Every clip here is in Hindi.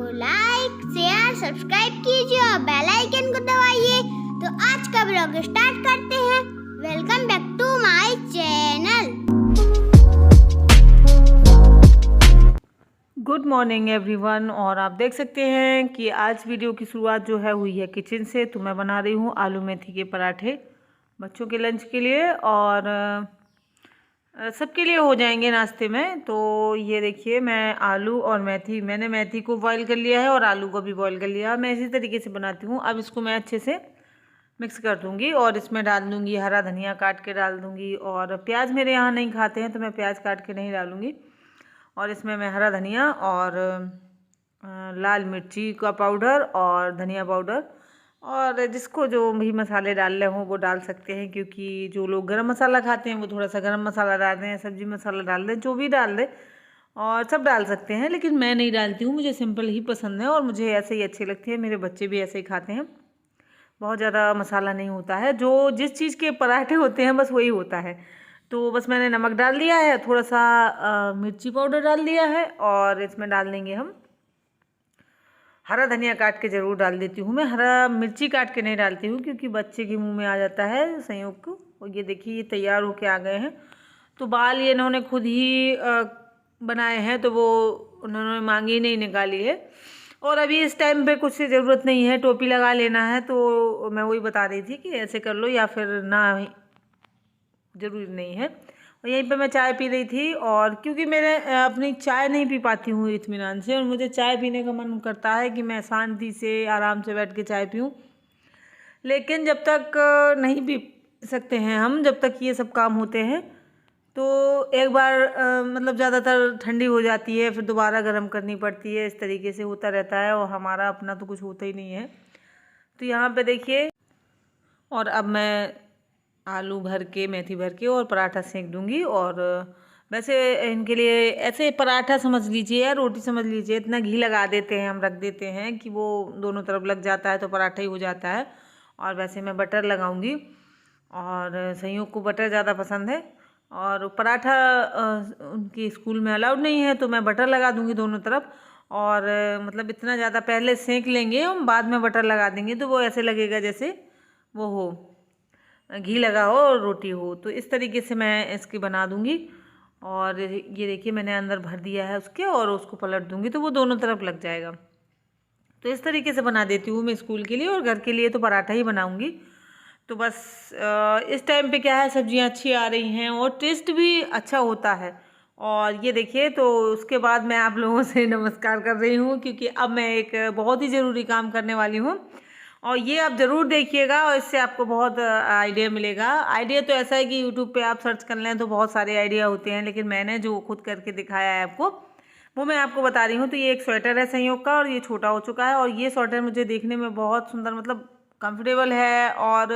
लाइक शेयर सब्सक्राइब कीजिए और बेल आइकन को दबाइए। तो आज का ब्लॉग स्टार्ट करते हैं। Welcome back to my channel. Good morning everyone. और आप देख सकते हैं कि आज वीडियो की शुरुआत जो है हुई है किचन से। तो मैं बना रही हूँ आलू मेथी के पराठे बच्चों के लंच के लिए और सबके लिए हो जाएंगे नाश्ते में। तो ये देखिए मैं आलू और मैंने मेथी को बॉईल कर लिया है और आलू को भी बॉईल कर लिया है। मैं इसी तरीके से बनाती हूँ। अब इसको मैं अच्छे से मिक्स कर दूँगी और इसमें डाल दूँगी हरा धनिया काट के डाल दूँगी। और प्याज मेरे यहाँ नहीं खाते हैं तो मैं प्याज काट के नहीं डालूँगी। और इसमें मैं हरा धनिया और लाल मिर्ची का पाउडर और धनिया पाउडर और जिसको जो भी मसाले डालने हों वो डाल सकते हैं, क्योंकि जो लोग गरम मसाला खाते हैं वो थोड़ा सा गरम मसाला डाल दें, सब्जी मसाला डाल दें, जो भी डाल दें और सब डाल सकते हैं। लेकिन मैं नहीं डालती हूँ, मुझे सिंपल ही पसंद है और मुझे ऐसे ही अच्छी लगती है। मेरे बच्चे भी ऐसे ही खाते हैं। बहुत ज़्यादा मसाला नहीं होता है, जो जिस चीज़ के पराठे होते हैं बस वही होता है। तो बस मैंने नमक डाल दिया है, थोड़ा सा मिर्ची पाउडर डाल दिया है और इसमें डाल देंगे हम हरा धनिया काट के ज़रूर डाल देती हूँ मैं। हरा मिर्ची काट के नहीं डालती हूँ क्योंकि बच्चे के मुंह में आ जाता है संयोग को। और ये देखिए ये तैयार होके आ गए हैं। तो बाल ये इन्होंने खुद ही बनाए हैं, तो वो उन्होंने मांगी नहीं, निकाली है। और अभी इस टाइम पे कुछ ज़रूरत नहीं है, टोपी लगा लेना है। तो मैं वही बता रही थी कि ऐसे कर लो या फिर ना, ज़रूरी नहीं है। और यहीं पे मैं चाय पी रही थी। और क्योंकि मेरे अपनी चाय नहीं पी पाती हूँ इत्मीनान से, और मुझे चाय पीने का मन करता है कि मैं शांति से आराम से बैठ के चाय पीऊँ। लेकिन जब तक नहीं पी सकते हैं हम, जब तक ये सब काम होते हैं, तो एक बार मतलब ज़्यादातर ठंडी हो जाती है, फिर दोबारा गर्म करनी पड़ती है। इस तरीके से होता रहता है और हमारा अपना तो कुछ होता ही नहीं है। तो यहाँ पे देखिए, और अब मैं आलू भर के मेथी भर के और पराठा सेंक दूंगी। और वैसे इनके लिए ऐसे पराठा समझ लीजिए या रोटी समझ लीजिए, इतना घी लगा देते हैं हम, रख देते हैं कि वो दोनों तरफ लग जाता है तो पराठा ही हो जाता है। और वैसे मैं बटर लगाऊंगी और संयोग को बटर ज़्यादा पसंद है। और पराठा उनकी स्कूल में अलाउड नहीं है तो मैं बटर लगा दूंगी दोनों तरफ। और मतलब इतना ज़्यादा पहले सेंक लेंगे हम, बाद में बटर लगा देंगे तो वो ऐसे लगेगा जैसे वो हो, घी लगा हो और रोटी हो। तो इस तरीके से मैं इसकी बना दूंगी। और ये देखिए मैंने अंदर भर दिया है उसके, और उसको पलट दूंगी तो वो दोनों तरफ लग जाएगा। तो इस तरीके से बना देती हूँ मैं स्कूल के लिए, और घर के लिए तो पराठा ही बनाऊंगी। तो बस इस टाइम पे क्या है, सब्जियाँ अच्छी आ रही हैं और टेस्ट भी अच्छा होता है। और ये देखिए, तो उसके बाद मैं आप लोगों से नमस्कार कर रही हूँ क्योंकि अब मैं एक बहुत ही ज़रूरी काम करने वाली हूँ। और ये आप ज़रूर देखिएगा और इससे आपको बहुत आइडिया मिलेगा। आइडिया तो ऐसा है कि यूट्यूब पे आप सर्च कर लें तो बहुत सारे आइडिया होते हैं, लेकिन मैंने जो खुद करके दिखाया है आपको, वो मैं आपको बता रही हूँ। तो ये एक स्वेटर है संयोग का, और ये छोटा हो चुका है। और ये स्वेटर मुझे देखने में बहुत सुंदर, मतलब कंफर्टेबल है और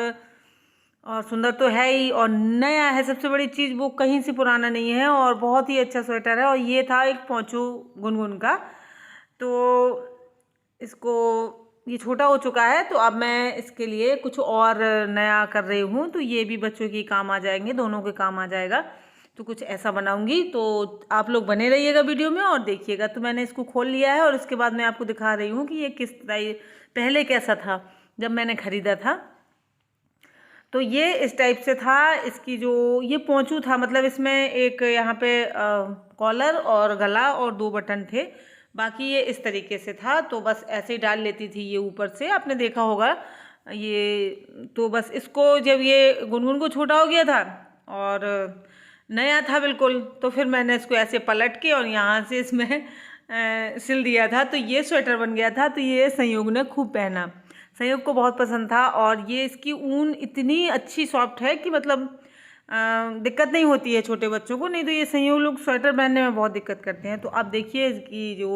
सुंदर तो है ही, और नया है। सबसे बड़ी चीज़ वो कहीं से पुराना नहीं है और बहुत ही अच्छा स्वेटर है। और ये था एक पोंचू गुनगुन का, तो इसको ये छोटा हो चुका है तो अब मैं इसके लिए कुछ और नया कर रही हूँ। तो ये भी बच्चों के काम आ जाएंगे, दोनों के काम आ जाएगा। तो कुछ ऐसा बनाऊंगी, तो आप लोग बने रहिएगा वीडियो में और देखिएगा। तो मैंने इसको खोल लिया है और इसके बाद मैं आपको दिखा रही हूँ कि ये किस तरह पहले कैसा था जब मैंने ख़रीदा था। तो ये इस टाइप से था। इसकी जो ये पोंचू था, मतलब इसमें एक यहाँ पे कॉलर और गला और 2 बटन थे, बाकी ये इस तरीके से था। तो बस ऐसे ही डाल लेती थी ये ऊपर से, आपने देखा होगा ये। तो बस इसको जब ये गुनगुन को छोटा हो गया था और नया था बिल्कुल, तो फिर मैंने इसको ऐसे पलट के और यहाँ से इसमें सिल दिया था, तो ये स्वेटर बन गया था। तो ये संयोग ने खूब पहना, संयोग को बहुत पसंद था। और ये इसकी ऊन इतनी अच्छी सॉफ्ट है कि मतलब दिक्कत नहीं होती है छोटे बच्चों को। नहीं तो ये संयोग लोग स्वेटर पहनने में बहुत दिक्कत करते हैं। तो अब देखिए इसकी जो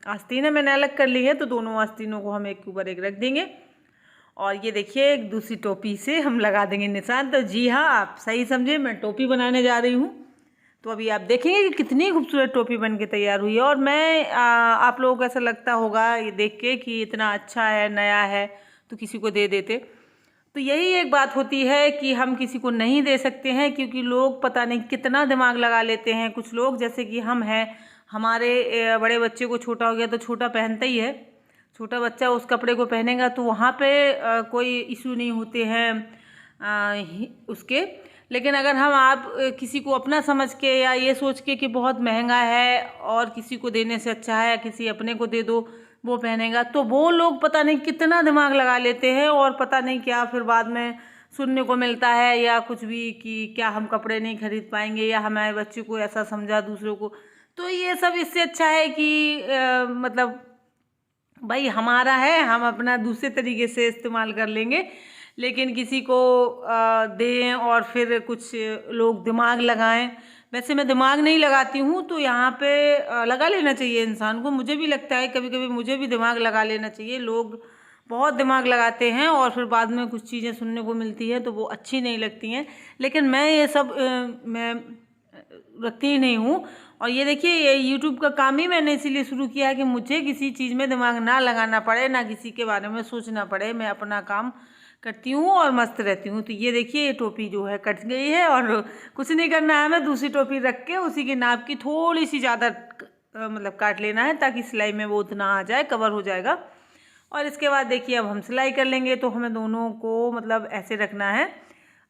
आस्तीन है मैंने अलग कर ली है, तो दोनों आस्तीनों को हम एक के ऊपर एक रख देंगे। और ये देखिए एक दूसरी टोपी से हम लगा देंगे निशान। तो जी हाँ, आप सही समझे, मैं टोपी बनाने जा रही हूँ। तो अभी आप देखेंगे कि कितनी खूबसूरत टोपी बन के तैयार हुई है। और मैं आप लोगों को ऐसा लगता होगा ये देख के कि इतना अच्छा है, नया है, तो किसी को दे देते। तो यही एक बात होती है कि हम किसी को नहीं दे सकते हैं, क्योंकि लोग पता नहीं कितना दिमाग लगा लेते हैं। कुछ लोग जैसे कि हम हैं, हमारे बड़े बच्चे को छोटा हो गया तो छोटा पहनता ही है, छोटा बच्चा उस कपड़े को पहनेगा तो वहाँ पे कोई इशू नहीं होते हैं उसके। लेकिन अगर आप किसी को अपना समझ के या ये सोच के कि बहुत महंगा है और किसी को देने से अच्छा है या किसी अपने को दे दो वो पहनेगा, तो वो लोग पता नहीं कितना दिमाग लगा लेते हैं और पता नहीं क्या फिर बाद में सुनने को मिलता है या कुछ भी कि क्या हम कपड़े नहीं खरीद पाएंगे या हमारे बच्चे को ऐसा समझा दूसरों को। तो ये सब इससे अच्छा है कि मतलब भाई हमारा है, हम अपना दूसरे तरीके से इस्तेमाल कर लेंगे, लेकिन किसी को दें और फिर कुछ लोग दिमाग लगाएं। वैसे मैं दिमाग नहीं लगाती हूँ, तो यहाँ पे लगा लेना चाहिए इंसान को। मुझे भी लगता है कभी कभी मुझे भी दिमाग लगा लेना चाहिए। लोग बहुत दिमाग लगाते हैं और फिर बाद में कुछ चीज़ें सुनने को मिलती है तो वो अच्छी नहीं लगती हैं, लेकिन मैं ये सब मैं रखती ही नहीं हूँ। और ये देखिए ये यूट्यूब का काम ही मैंने इसीलिए शुरू किया है कि मुझे किसी चीज़ में दिमाग ना लगाना पड़े, ना किसी के बारे में सोचना पड़े। मैं अपना काम करती हूँ और मस्त रहती हूँ। तो ये देखिए ये टोपी जो है कट गई है और कुछ नहीं करना है, हमें दूसरी टोपी रख के उसी के नाप की थोड़ी सी ज़्यादा मतलब काट लेना है ताकि सिलाई में वो उतना आ जाए, कवर हो जाएगा। और इसके बाद देखिए अब हम सिलाई कर लेंगे। तो हमें दोनों को मतलब ऐसे रखना है,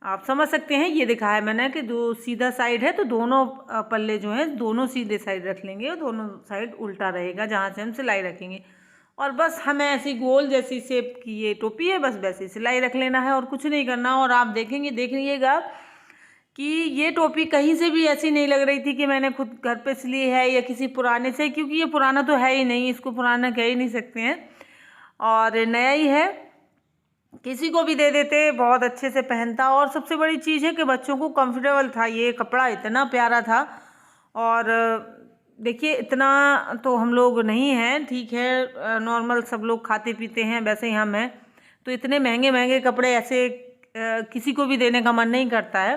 आप समझ सकते हैं। ये दिखा है मैंने कि दो सीधा साइड है तो दोनों पल्ले जो हैं दोनों सीधे साइड रख लेंगे और दोनों साइड उल्टा रहेगा जहाँ से हम सिलाई रखेंगे। और बस हमें ऐसी गोल जैसी शेप की ये टोपी है, बस वैसी सिलाई रख लेना है और कुछ नहीं करना। और आप देखिएगा कि ये टोपी कहीं से भी ऐसी नहीं लग रही थी कि मैंने खुद घर पे सिली है या किसी पुराने से, क्योंकि ये पुराना तो है ही नहीं, इसको पुराना कह ही नहीं सकते हैं और नया ही है। किसी को भी दे देते बहुत अच्छे से पहनता। और सबसे बड़ी चीज़ है कि बच्चों को कंफर्टेबल था, ये कपड़ा इतना प्यारा था। और देखिए इतना तो हम लोग नहीं हैं, ठीक है, नॉर्मल सब लोग खाते पीते हैं, वैसे ही हम हैं। तो इतने महंगे महंगे कपड़े ऐसे किसी को भी देने का मन नहीं करता है।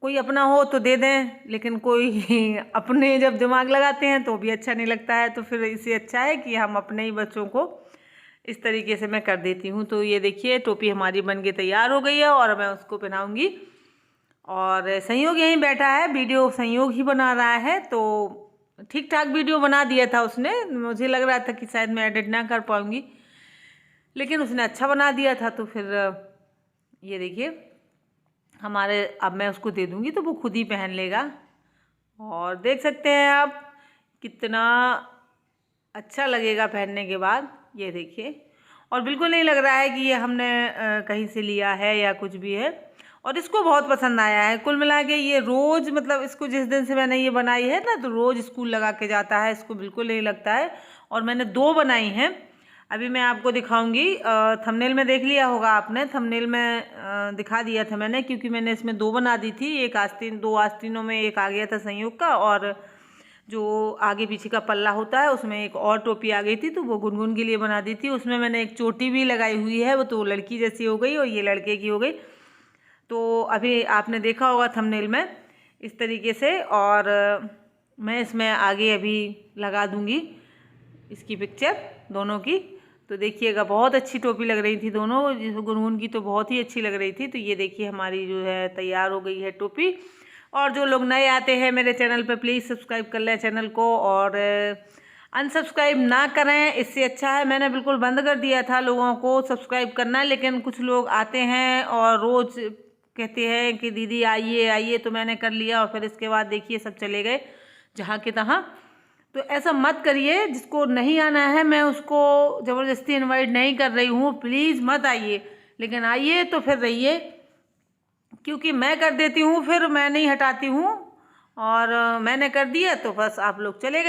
कोई अपना हो तो दे दें, लेकिन कोई अपने जब दिमाग लगाते हैं तो भी अच्छा नहीं लगता है। तो फिर इससे अच्छा है कि हम अपने ही बच्चों को इस तरीके से मैं कर देती हूँ। तो ये देखिए टोपी हमारी बन के तैयार हो गई है और मैं उसको पहनाऊँगी। और संयोग यहीं बैठा है, वीडियो संयोग ही बना रहा है, तो ठीक ठाक वीडियो बना दिया था उसने। मुझे लग रहा था कि शायद मैं एडिट ना कर पाऊँगी, लेकिन उसने अच्छा बना दिया था। तो फिर ये देखिए हमारे, अब मैं उसको दे दूँगी तो वो खुद ही पहन लेगा। और देख सकते हैं आप कितना अच्छा लगेगा पहनने के बाद, ये देखिए। और बिल्कुल नहीं लग रहा है कि ये हमने कहीं से लिया है या कुछ भी है। और इसको बहुत पसंद आया है। कुल मिला के ये रोज़ मतलब इसको जिस दिन से मैंने ये बनाई है ना, तो रोज़ स्कूल लगा के जाता है, इसको बिल्कुल नहीं लगता है। और मैंने 2 बनाई हैं, अभी मैं आपको दिखाऊंगी। थंबनेल में देख लिया होगा आपने, थंबनेल में दिखा दिया था मैंने, क्योंकि मैंने इसमें 2 बना दी थी। एक आस्तीन, 2 आस्तीनों में एक आ गया था संयोग का, और जो आगे पीछे का पल्ला होता है उसमें एक और टोपी आ गई थी, तो वो गुनगुन के लिए बना दी थी। उसमें मैंने एक चोटी भी लगाई हुई है, वो तो लड़की जैसी हो गई और ये लड़के की हो गई। तो अभी आपने देखा होगा थंबनेल में इस तरीके से। और मैं इसमें आगे अभी लगा दूंगी इसकी पिक्चर दोनों की। तो देखिएगा बहुत अच्छी टोपी लग रही थी दोनों, गुनगुन की तो बहुत ही अच्छी लग रही थी। तो ये देखिए हमारी जो है तैयार हो गई है टोपी। और जो लोग नए आते हैं मेरे चैनल पे प्लीज़ सब्सक्राइब कर लें चैनल को, और अनसब्सक्राइब ना करें, इससे अच्छा है। मैंने बिल्कुल बंद कर दिया था लोगों को सब्सक्राइब करना, लेकिन कुछ लोग आते हैं और रोज़ कहते हैं कि दीदी आइए आइए, तो मैंने कर लिया। और फिर इसके बाद देखिए सब चले गए जहाँ के तहाँ। तो ऐसा मत करिए, जिसको नहीं आना है मैं उसको ज़बरदस्ती इनवाइट नहीं कर रही हूँ, प्लीज़ मत आइए, लेकिन आइए तो फिर रहिए, क्योंकि मैं कर देती हूँ फिर मैं नहीं हटाती हूँ। और मैंने कर दिया तो बस आप लोग चले गए।